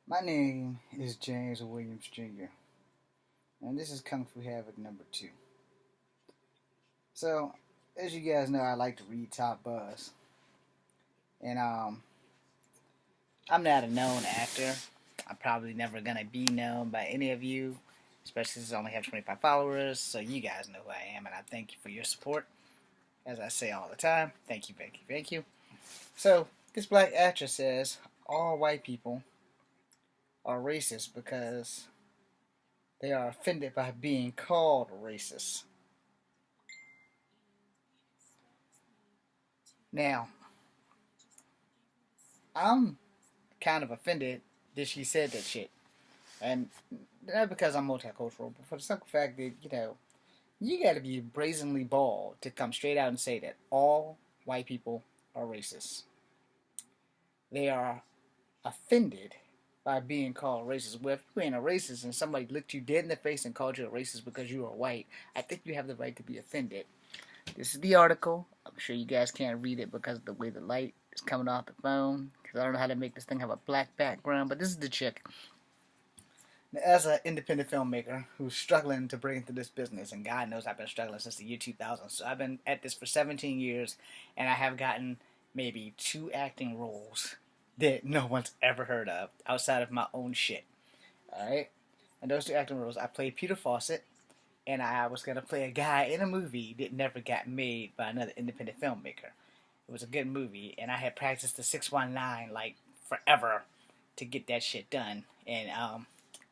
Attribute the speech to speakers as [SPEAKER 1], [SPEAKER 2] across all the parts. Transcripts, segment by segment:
[SPEAKER 1] My name is James Williams Jr., and this is Kung Fu Havoc number 2. So, as you guys know, I like to read Top Buzz, and I'm not a known actor. I'm probably never gonna be known by any of you, especially since I only have 25 followers. So you guys know who I am, and I thank you for your support. As I say all the time, thank you, thank you, thank you. So this black actress says all white people are racist because they are offended by being called racist. Now, I'm kind of offended that she said that shit. And not because I'm multicultural, but for the simple fact that, you gotta be brazenly bald to come straight out and say that all white people are racist. They are offended by being called racist. Well, if you ain't a racist and somebody looked you dead in the face and called you a racist because you are white, I think you have the right to be offended. This is the article. I'm sure you guys can't read it because of the way the light is coming off the phone. Because I don't know how to make this thing have a black background. But this is the chick. Now, as an independent filmmaker who's struggling to break into this business, and God knows I've been struggling since the year 2000. So I've been at this for 17 years, and I have gotten maybe 2 acting roles that no one's ever heard of outside of my own shit. Alright? And those 2 acting roles, I played Peter Fawcett, and I was going to play a guy in a movie that never got made by another independent filmmaker. It was a good movie, and I had practiced the 619 like forever to get that shit done. And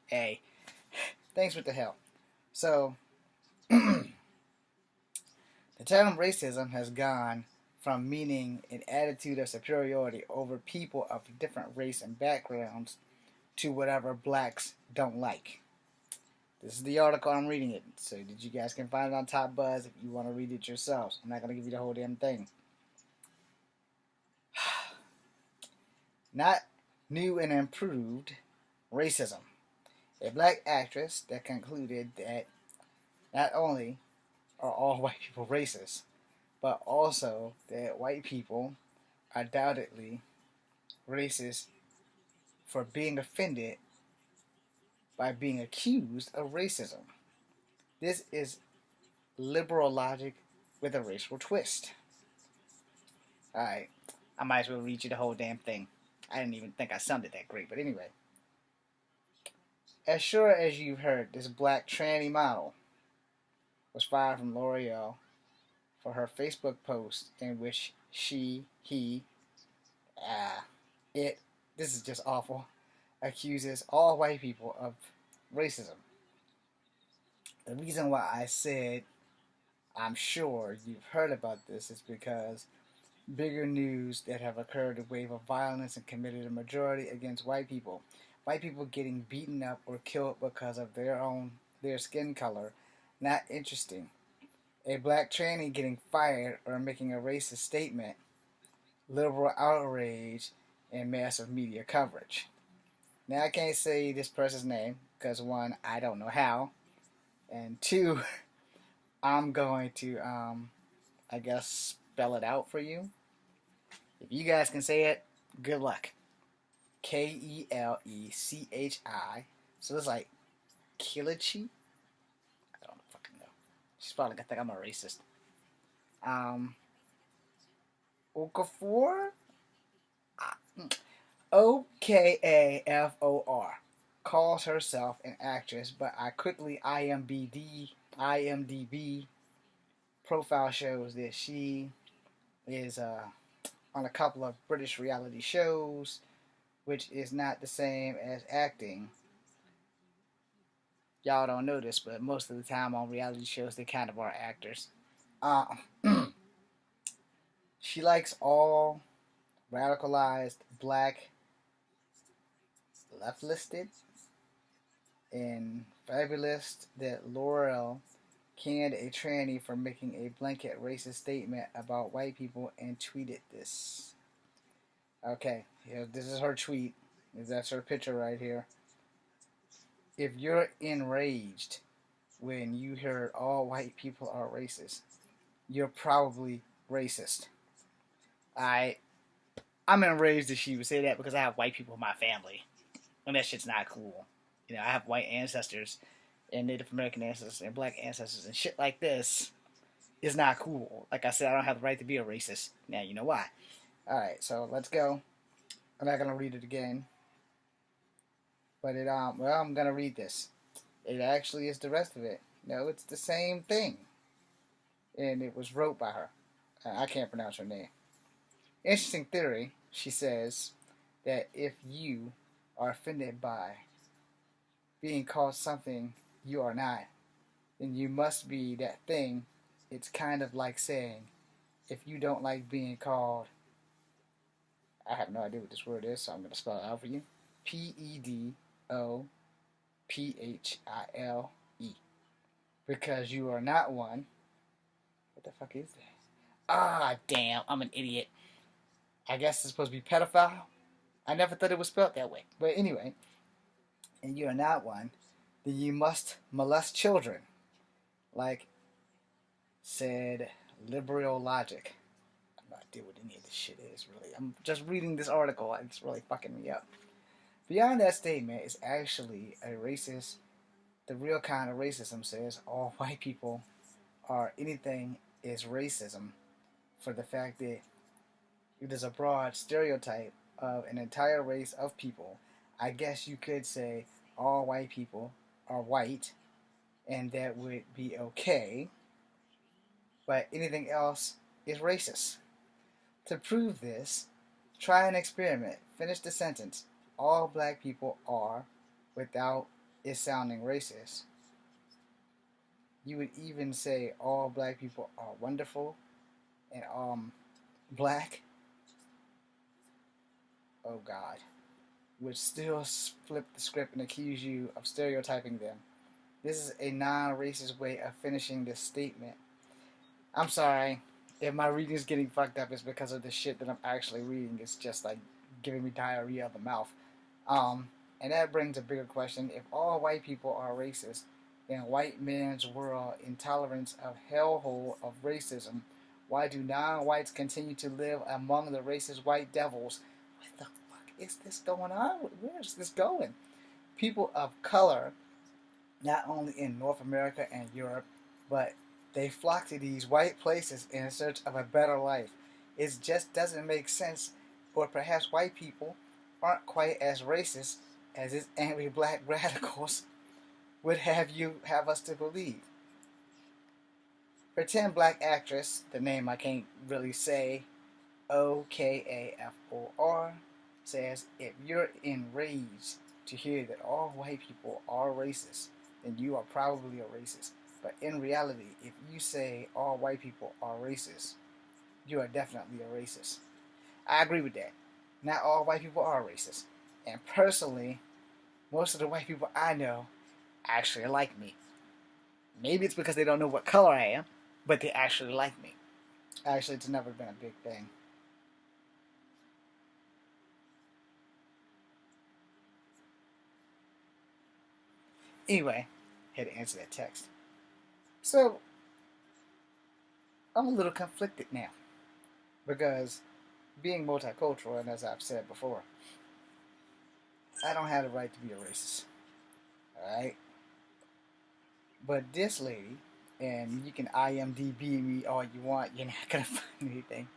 [SPEAKER 1] hey, thanks with the help. So the term racism has gone from meaning an attitude of superiority over people of different race and backgrounds to whatever blacks don't like. This is the article, I'm reading it. So that you guys can find it on Top Buzz if you want to read it yourselves. I'm not going to give you the whole damn thing. Not new and improved racism. A black actress that concluded that not only are all white people racist, but also that white people are undoubtedly racist for being offended by being accused of racism. This is liberal logic with a racial twist. Alright, I might as well read you the whole damn thing. I didn't even think I sounded that great, but anyway. As sure as you've heard, this black tranny model was fired from L'Oreal for her Facebook post in which he, it, this is just awful, accuses all white people of racism. The reason why I said I'm sure you've heard about this is because bigger news that have occurred, a wave of violence and committed a majority against white people. White people getting beaten up or killed because of their skin color. Not interesting. A black tranny getting fired or making a racist statement. Liberal outrage and massive media coverage. Now I can't say this person's name because 1, I don't know how, and 2, I'm going to I guess spell it out for you. If you guys can say it, good luck. Kelechi. So it's like Kilichi. I don't fucking know. She's probably gonna think I'm a racist. Okafor. Okafor calls herself an actress, but I quickly IMDb profile shows that she is on a couple of British reality shows, which is not the same as acting. Y'all don't know this, but most of the time on reality shows, they kind of are actors. Uh, she likes all radicalized black left listed and fabulous that L'Oreal canned a tranny for making a blanket racist statement about white people and tweeted this. Okay, this is her tweet. That's her picture right here. If you're enraged when you hear all white people are racist, you're probably racist. I'm enraged that she would say that because I have white people in my family. And that shit's not cool. You know, I have white ancestors and Native American ancestors and black ancestors and shit like this is not cool. Like I said, I don't have the right to be a racist. Now you know why. Alright, so let's go. I'm not gonna read it again. But well, I'm gonna read this. It actually is the rest of it. No, it's the same thing. And it was wrote by her. I can't pronounce her name. Interesting theory, she says, that if you are offended by being called something you are not, then you must be that thing. It's kind of like saying, if you don't like being called, I have no idea what this word is, so I'm going to spell it out for you. Pedophile. Because you are not one. What the fuck is that? Ah, damn, I'm an idiot. I guess it's supposed to be pedophile. I never thought it was spelled that way. But anyway, and you are not one, then you must molest children. Like said liberal logic. I'm not idea what any of this shit is, really. I'm just reading this article and it's really fucking me up. Beyond that statement is actually a racist, the real kind of racism says all white people are anything is racism for the fact that it is a broad stereotype of an entire race of people. I guess you could say all white people are white, and that would be okay, but anything else is racist. To prove this, try an experiment. Finish the sentence. All black people are, without it sounding racist. You would even say all black people are wonderful and black. Oh God. Would still flip the script and accuse you of stereotyping them. This is a non-racist way of finishing this statement. I'm sorry. If my reading is getting fucked up, it's because of the shit that I'm actually reading. It's just like giving me diarrhea of the mouth. And that brings a bigger question. If all white people are racist, in white man's world, intolerance of hellhole of racism, why do non-whites continue to live among the racist white devils? What the fuck is this going on? Where is this going? People of color, not only in North America and Europe, but they flock to these white places in search of a better life. It just doesn't make sense, or perhaps white people aren't quite as racist as its angry black radicals would have us to believe. Pretend black actress, the name I can't really say, Okafor, says, if you're enraged to hear that all white people are racist, then you are probably a racist. But in reality, if you say all white people are racist, you are definitely a racist. I agree with that. Not all white people are racist. And personally, most of the white people I know actually like me. Maybe it's because they don't know what color I am, but they actually like me. Actually, it's never been a big thing. Anyway, had to answer that text. So, I'm a little conflicted now. Because being multicultural, and as I've said before, I don't have the right to be a racist. Alright? But this lady, and you can IMDb me all you want, you're not going to find anything.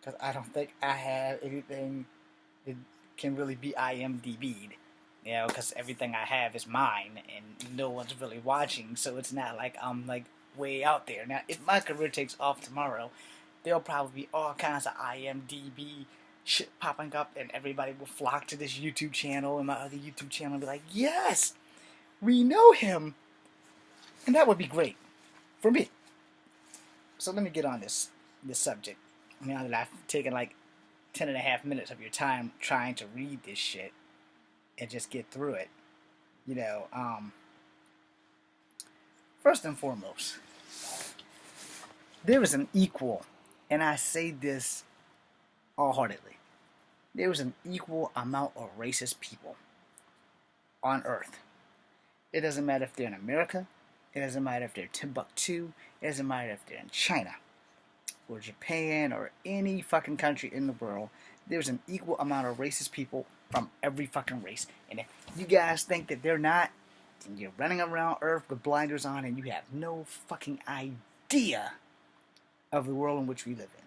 [SPEAKER 1] Because I don't think I have anything that can really be IMDb'd. You know, because everything I have is mine, and no one's really watching, so it's not like I'm, like, way out there. Now, if my career takes off tomorrow, there'll probably be all kinds of IMDb shit popping up, and everybody will flock to this YouTube channel, and my other YouTube channel will be like, yes, we know him. And that would be great for me. So let me get on this subject. Now that I've taken like 10.5 minutes of your time trying to read this shit and just get through it. You know, first and foremost, there is an equal, and I say this wholeheartedly, there is an equal amount of racist people on Earth. It doesn't matter if they're in America. It doesn't matter if they're Timbuktu. It doesn't matter if they're in China or Japan or any fucking country in the world. There's an equal amount of racist people from every fucking race. And if you guys think that they're not, then you're running around Earth with blinders on and you have no fucking idea of the world in which we live in.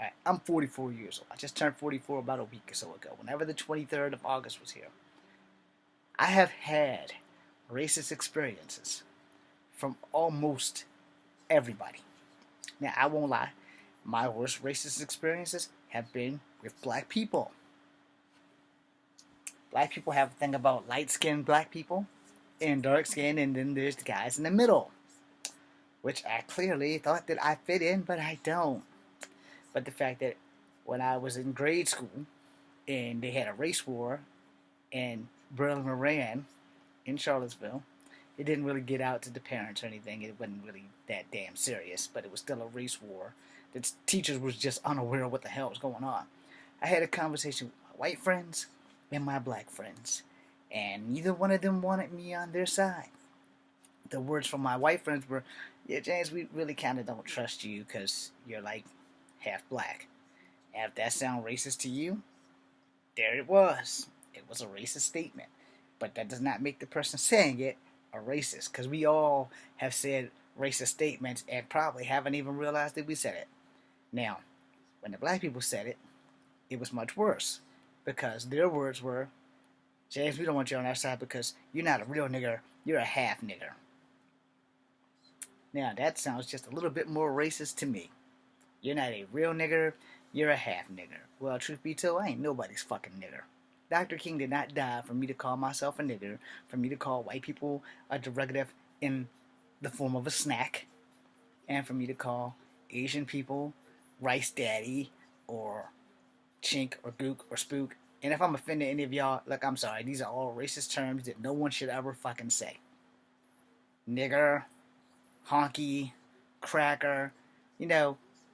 [SPEAKER 1] Alright, I'm 44 years old. I just turned 44 about a week or so ago, whenever the 23rd of August was here. I have had racist experiences from almost everybody. Now, I won't lie, my worst racist experiences have been with black people. Black people have a thing about light-skinned black people and dark-skinned, and then there's the guys in the middle, which I clearly thought that I fit in, but I don't. But the fact that when I was in grade school and they had a race war in Berlin Moran in Charlottesville, it didn't really get out to the parents or anything. It wasn't really that damn serious, but it was still a race war. The teachers was just unaware of what the hell was going on. I had a conversation with my white friends and my black friends, and neither one of them wanted me on their side. The words from my white friends were, yeah, James, we really kind of don't trust you because you're like half black. And if that sounds racist to you, there it was. It was a racist statement. But that does not make the person saying it a racist, because we all have said racist statements and probably haven't even realized that we said it. Now, when the black people said it, it was much worse, because their words were, James, we don't want you on our side because you're not a real nigger, you're a half nigger. Now, that sounds just a little bit more racist to me. You're not a real nigger, you're a half nigger. Well, truth be told, I ain't nobody's fucking nigger. Dr. King did not die for me to call myself a nigger, for me to call white people a derivative in the form of a snack, and for me to call Asian people rice daddy, or chink, or gook, or spook. And if I'm offending any of y'all, look, I'm sorry. These are all racist terms that no one should ever fucking say. Nigger, honky, cracker,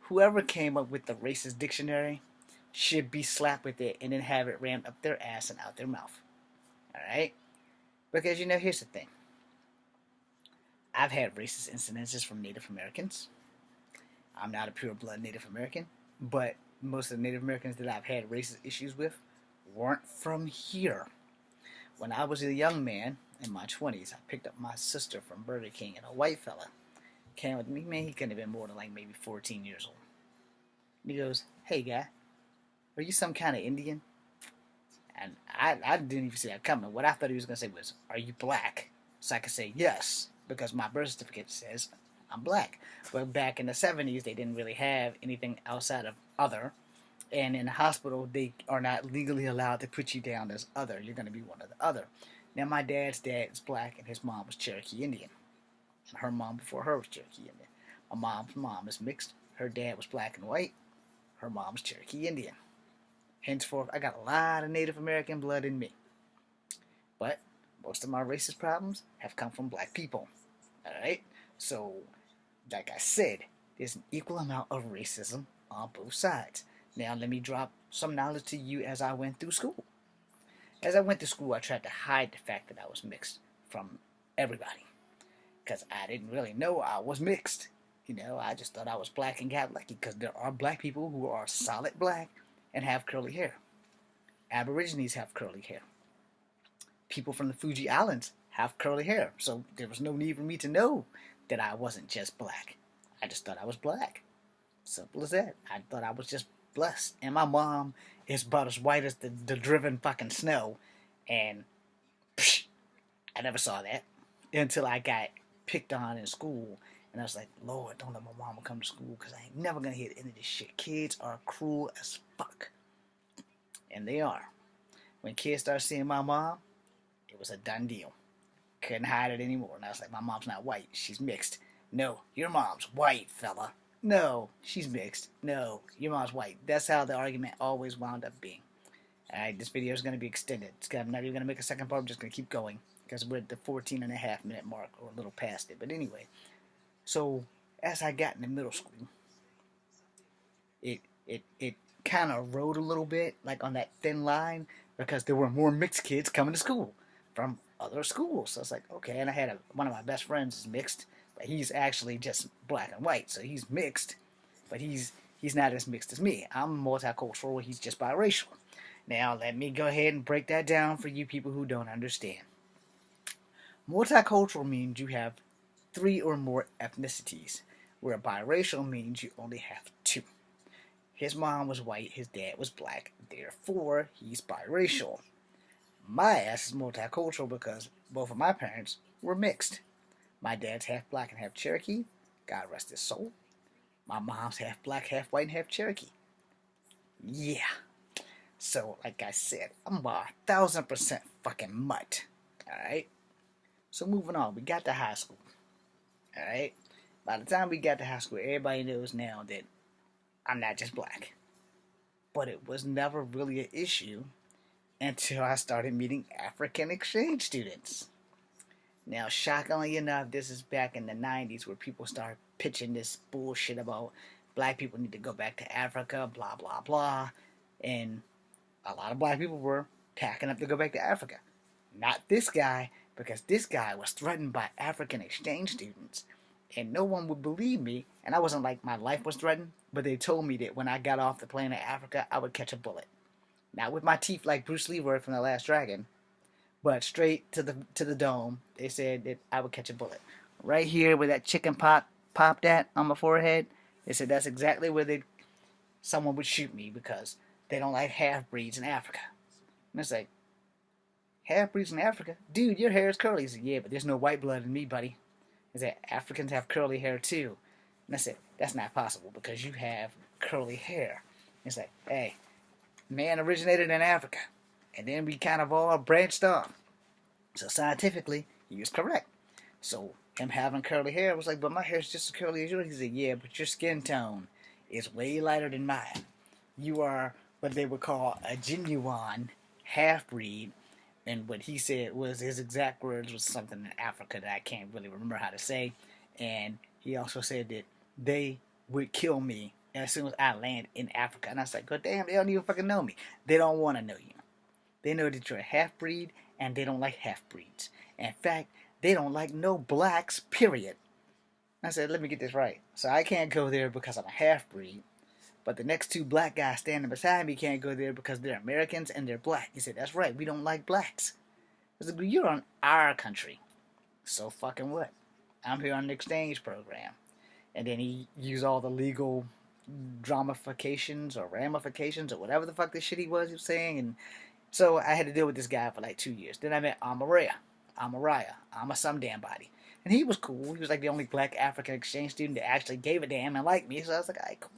[SPEAKER 1] whoever came up with the racist dictionary should be slapped with it and then have it rammed up their ass and out their mouth. Alright? Because, here's the thing. I've had racist incidences from Native Americans. I'm not a pure-blood Native American, but most of the Native Americans that I've had racist issues with weren't from here. When I was a young man, in my 20s, I picked up my sister from Burger King, and a white fella came with me. Man, he couldn't have been more than like maybe 14 years old. And he goes, hey, guy, are you some kind of Indian? And I didn't even see that coming. What I thought he was going to say was, are you black? So I could say yes, because my birth certificate says I'm black. But back in the 70s, they didn't really have anything outside of other. And in the hospital, they are not legally allowed to put you down as other. You're going to be one of the other. Now, my dad's dad is black, and his mom was Cherokee Indian. And her mom before her was Cherokee Indian. My mom's mom is mixed. Her dad was black and white. Her mom's Cherokee Indian. Henceforth, I got a lot of Native American blood in me. But most of my racist problems have come from black people. Alright? So, like I said, there's an equal amount of racism on both sides. Now, let me drop some knowledge to you as I went through school. As I went to school, I tried to hide the fact that I was mixed from everybody. Because I didn't really know I was mixed. I just thought I was black and got lucky. Because there are black people who are solid black and have curly hair. Aborigines have curly hair. People from the Fuji Islands have curly hair. So there was no need for me to know that I wasn't just black. I just thought I was black. Simple as that. I thought I was just blessed. And my mom is about as white as the driven fucking snow. And I never saw that until I got picked on in school. And I was like, Lord, don't let my mama come to school because I ain't never going to hear the end of this shit. Kids are cruel as fuck. And they are. When kids start seeing my mom, it was a done deal. Couldn't hide it anymore. And I was like, my mom's not white. She's mixed. No, your mom's white, fella. No, she's mixed. No, your mom's white. That's how the argument always wound up being. Alright, this video is going to be extended. I'm not even going to make a second part. I'm just going to keep going because we're at the 14.5-minute mark or a little past it. But anyway. So, as I got into middle school, it kind of rode a little bit, like on that thin line, because there were more mixed kids coming to school from other schools. So it's like, okay, and I had one of my best friends is mixed, but he's actually just black and white, so he's mixed, but he's not as mixed as me. I'm multicultural, he's just biracial. Now, let me go ahead and break that down for you people who don't understand. Multicultural means you have three or more ethnicities, where biracial means you only have two. His mom was white, his dad was black, therefore he's biracial. My ass is multicultural because both of my parents were mixed. My dad's half black and half Cherokee, God rest his soul. My mom's half black, half white, and half Cherokee. Yeah. So, like I said, I'm about 1,000% fucking mutt. Alright? So, moving on, we got to high school. Alright? By the time we got to high school, everybody knows now that I'm not just black. But it was never really an issue until I started meeting African exchange students. Now, shockingly enough, this is back in the 90s where people started pitching this bullshit about black people need to go back to Africa, blah, blah, blah. And a lot of black people were packing up to go back to Africa. Not this guy, because this guy was threatened by African exchange students. And no one would believe me. And I wasn't like my life was threatened, but they told me that when I got off the plane to Africa, I would catch a bullet. Not with my teeth like Bruce Lee were from The Last Dragon, but straight to the dome. They said that I would catch a bullet. Right here where that chicken popped at on my forehead, they said that's exactly where someone would shoot me because they don't like half-breeds in Africa. And it's like, half-breeds in Africa? Dude, your hair is curly. He said, yeah, but there's no white blood in me, buddy. He said, Africans have curly hair too. And I said, that's not possible because you have curly hair. It's like, hey, man originated in Africa. And then we kind of all branched off. So scientifically, he was correct. So him having curly hair was like, but my hair's just as curly as yours. He said, yeah, but your skin tone is way lighter than mine. You are what they would call a genuine half-breed. And what he said was, his exact words was something in Africa that I can't really remember how to say. And he also said that they would kill me as soon as I land in Africa. And I was like, God damn, they don't even fucking know me. They don't want to know you. They know that you're a half-breed, and they don't like half-breeds. In fact, they don't like no blacks, period. I said, let me get this right. So I can't go there because I'm a half-breed, but the next two black guys standing beside me can't go there because they're Americans and they're black. He said, that's right, we don't like blacks. I said, you're on our country. So fucking what? I'm here on an exchange program. And then he used all the legal dramifications or ramifications or whatever the fuck this shit he was saying. And so I had to deal with this guy for like 2 years. Then I met Amariah, Ama some damn body. And he was cool. He was like the only black African exchange student that actually gave a damn and liked me. So I was like, alright, cool.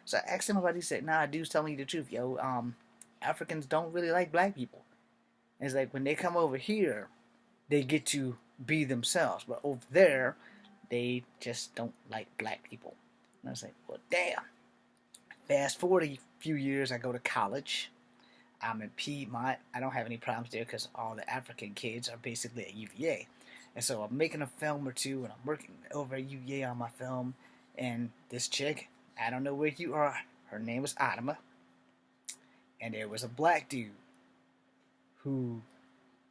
[SPEAKER 1] So I asked him about it. He said, nah, dude's telling you the truth, yo. Africans don't really like black people. And it's like when they come over here, they get to be themselves. But over there, they just don't like black people. And I was like, well, damn. Fast forward a few years, I go to college. I'm in Piedmont. I don't have any problems there because all the African kids are basically at UVA. And so I'm making a film or two, and I'm working over at UVA on my film. And this chick, I don't know where you are, her name was Adama. And there was a black dude who,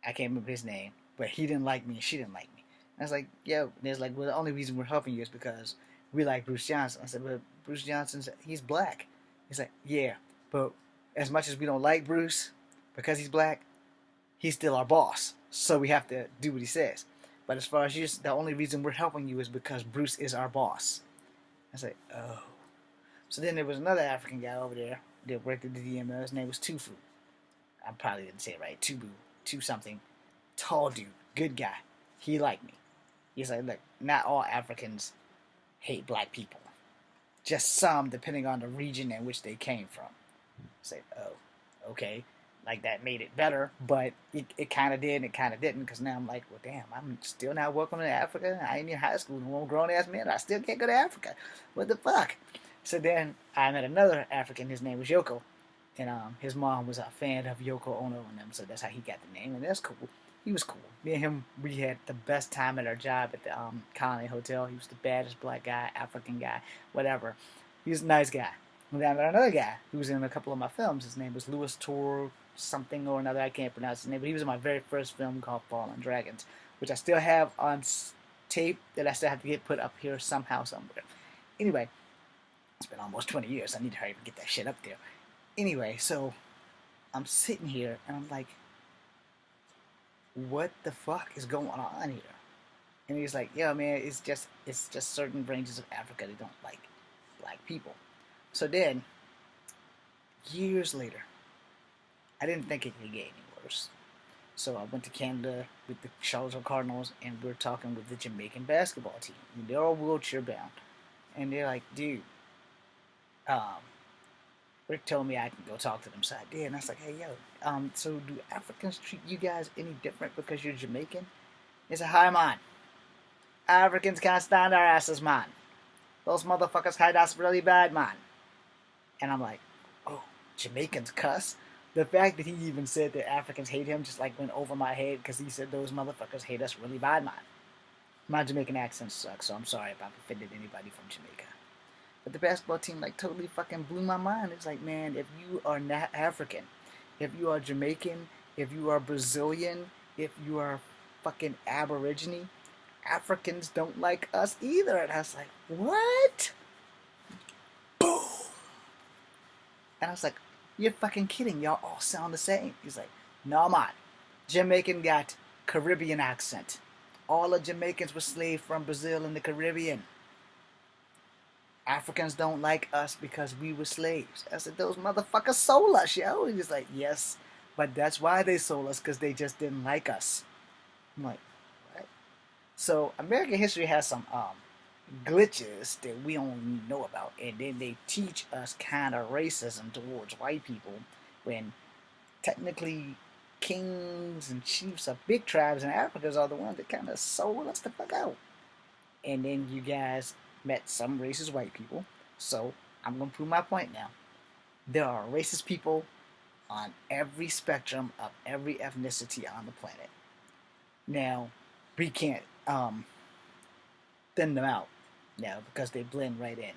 [SPEAKER 1] I can't remember his name, but he didn't like me and she didn't like me. And I was like, yo, and there's like, well, the only reason we're helping you is because we like Bruce Johnson. I said, but Bruce Johnson's, he's black. He's like, yeah, but as much as we don't like Bruce, because he's black, he's still our boss. So we have to do what he says. But as far as you, the only reason we're helping you is because Bruce is our boss. I was like, oh. So then there was another African guy over there that worked at the DML. His name was Tufu. I probably didn't say it right. Tubu. Tu something. Tall dude. Good guy. He liked me. He's like, look, not all Africans hate black people. Just some, depending on the region in which they came from. I said, oh, okay. Like, that made it better, but it kind of did and it kind of didn't, because now I'm like, well, damn, I'm still not welcome to Africa. I ain't in high school, no grown-ass man. I still can't go to Africa. What the fuck? So then I met another African. His name was Yoko. And his mom was a fan of Yoko Ono and them, so that's how he got the name. And that's cool. He was cool. Me and him, we had the best time at our job at the Colony Hotel. He was the baddest black guy, African guy, whatever. He was a nice guy. And then I met another guy who was in a couple of my films. His name was Louis Tor something or another. I can't pronounce his name, but he was in my very first film called Fallen Dragons, which I still have on tape that I still have to get put up here somehow, somewhere. Anyway, it's been almost 20 years. I need to hurry and get that shit up there. Anyway, so I'm sitting here and I'm like, what the fuck is going on here? And he's like, yeah, man, it's just certain ranges of Africa that don't like black people. So then, years later, I didn't think it could get any worse. So I went to Canada with the Charlottesville Cardinals, and we're talking with the Jamaican basketball team. And they're all wheelchair bound, and they're like, dude, um, Rick told me I can go talk to them. So I did, and I was like, hey, yo, so do Africans treat you guys any different because you're Jamaican? He said, hi, man. Africans can't stand our asses, man. Those motherfuckers hide us really bad, man. And I'm like, oh, Jamaicans cuss? The fact that he even said that Africans hate him just like went over my head because he said those motherfuckers hate us really bad, man. My Jamaican accent sucks, so I'm sorry if I've offended anybody from Jamaica. But the basketball team like totally fucking blew my mind. It's like, man, if you are not African, if you are Jamaican, if you are Brazilian, if you are fucking Aborigine, Africans don't like us either. And I was like, what? Boom. And I was like, you're fucking kidding. Y'all all sound the same. He's like, no, man. Jamaican got Caribbean accent. All the Jamaicans were slaves from Brazil and the Caribbean. Africans don't like us because we were slaves. I said, those motherfuckers sold us, yo. He's like, yes, but that's why they sold us, because they just didn't like us. I'm like, what? So American history has some glitches that we don't know about, and then they teach us kind of racism towards white people when technically kings and chiefs of big tribes in Africa are the ones that kind of sold us the fuck out. And then you guys met some racist white people. So I'm gonna prove my point now. There are racist people on every spectrum of every ethnicity on the planet. Now, we can't thin them out now because they blend right in.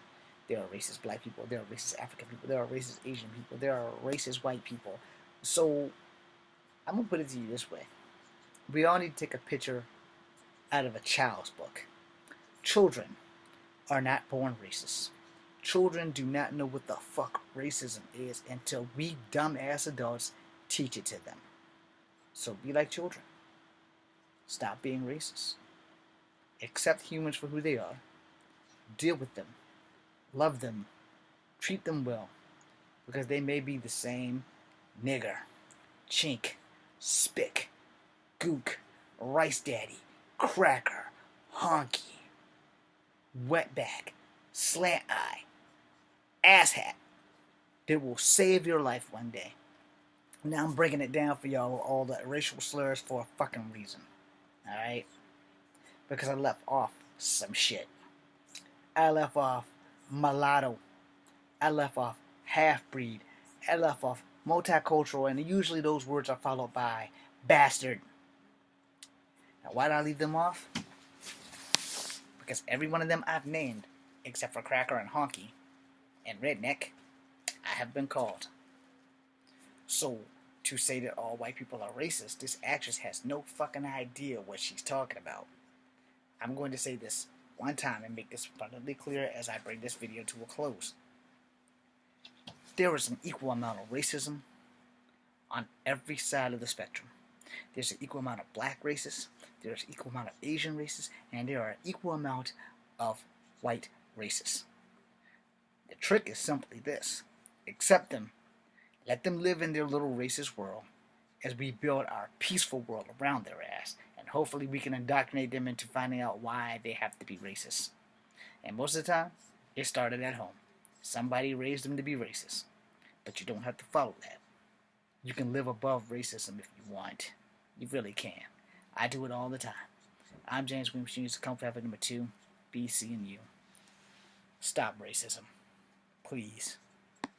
[SPEAKER 1] There are racist black people, there are racist African people, there are racist Asian people, there are racist white people. So I'm gonna put it to you this way. We all need to take a picture out of a child's book. Children are not born racist. Children do not know what the fuck racism is until we dumbass adults teach it to them. So be like children. Stop being racist. Accept humans for who they are. Deal with them. Love them. Treat them well. Because they may be the same nigger, chink, spick, gook, rice daddy, cracker, honky, wetback, slant eye, asshat that will save your life one day. Now I'm breaking it down for y'all, all the racial slurs for a fucking reason. Alright? Because I left off some shit. I left off mulatto. I left off half-breed. I left off multicultural, and usually those words are followed by bastard. Now why did I leave them off? Because every one of them I've named, except for Cracker and Honky and Redneck, I have been called. So, to say that all white people are racist, this actress has no fucking idea what she's talking about. I'm going to say this one time and make this abundantly clear as I bring this video to a close. There is an equal amount of racism on every side of the spectrum. There's an equal amount of black racists, there's an equal amount of Asian racists, and there are an equal amount of white racists. The trick is simply this. Accept them. Let them live in their little racist world as we build our peaceful world around their ass. And hopefully we can indoctrinate them into finding out why they have to be racist. And most of the time, it started at home. Somebody raised them to be racist. But you don't have to follow that. You can live above racism if you want. You really can. I do it all the time. I'm James Williams Jr., Comfort Factor number 2, B, C, and U. Stop racism. Please.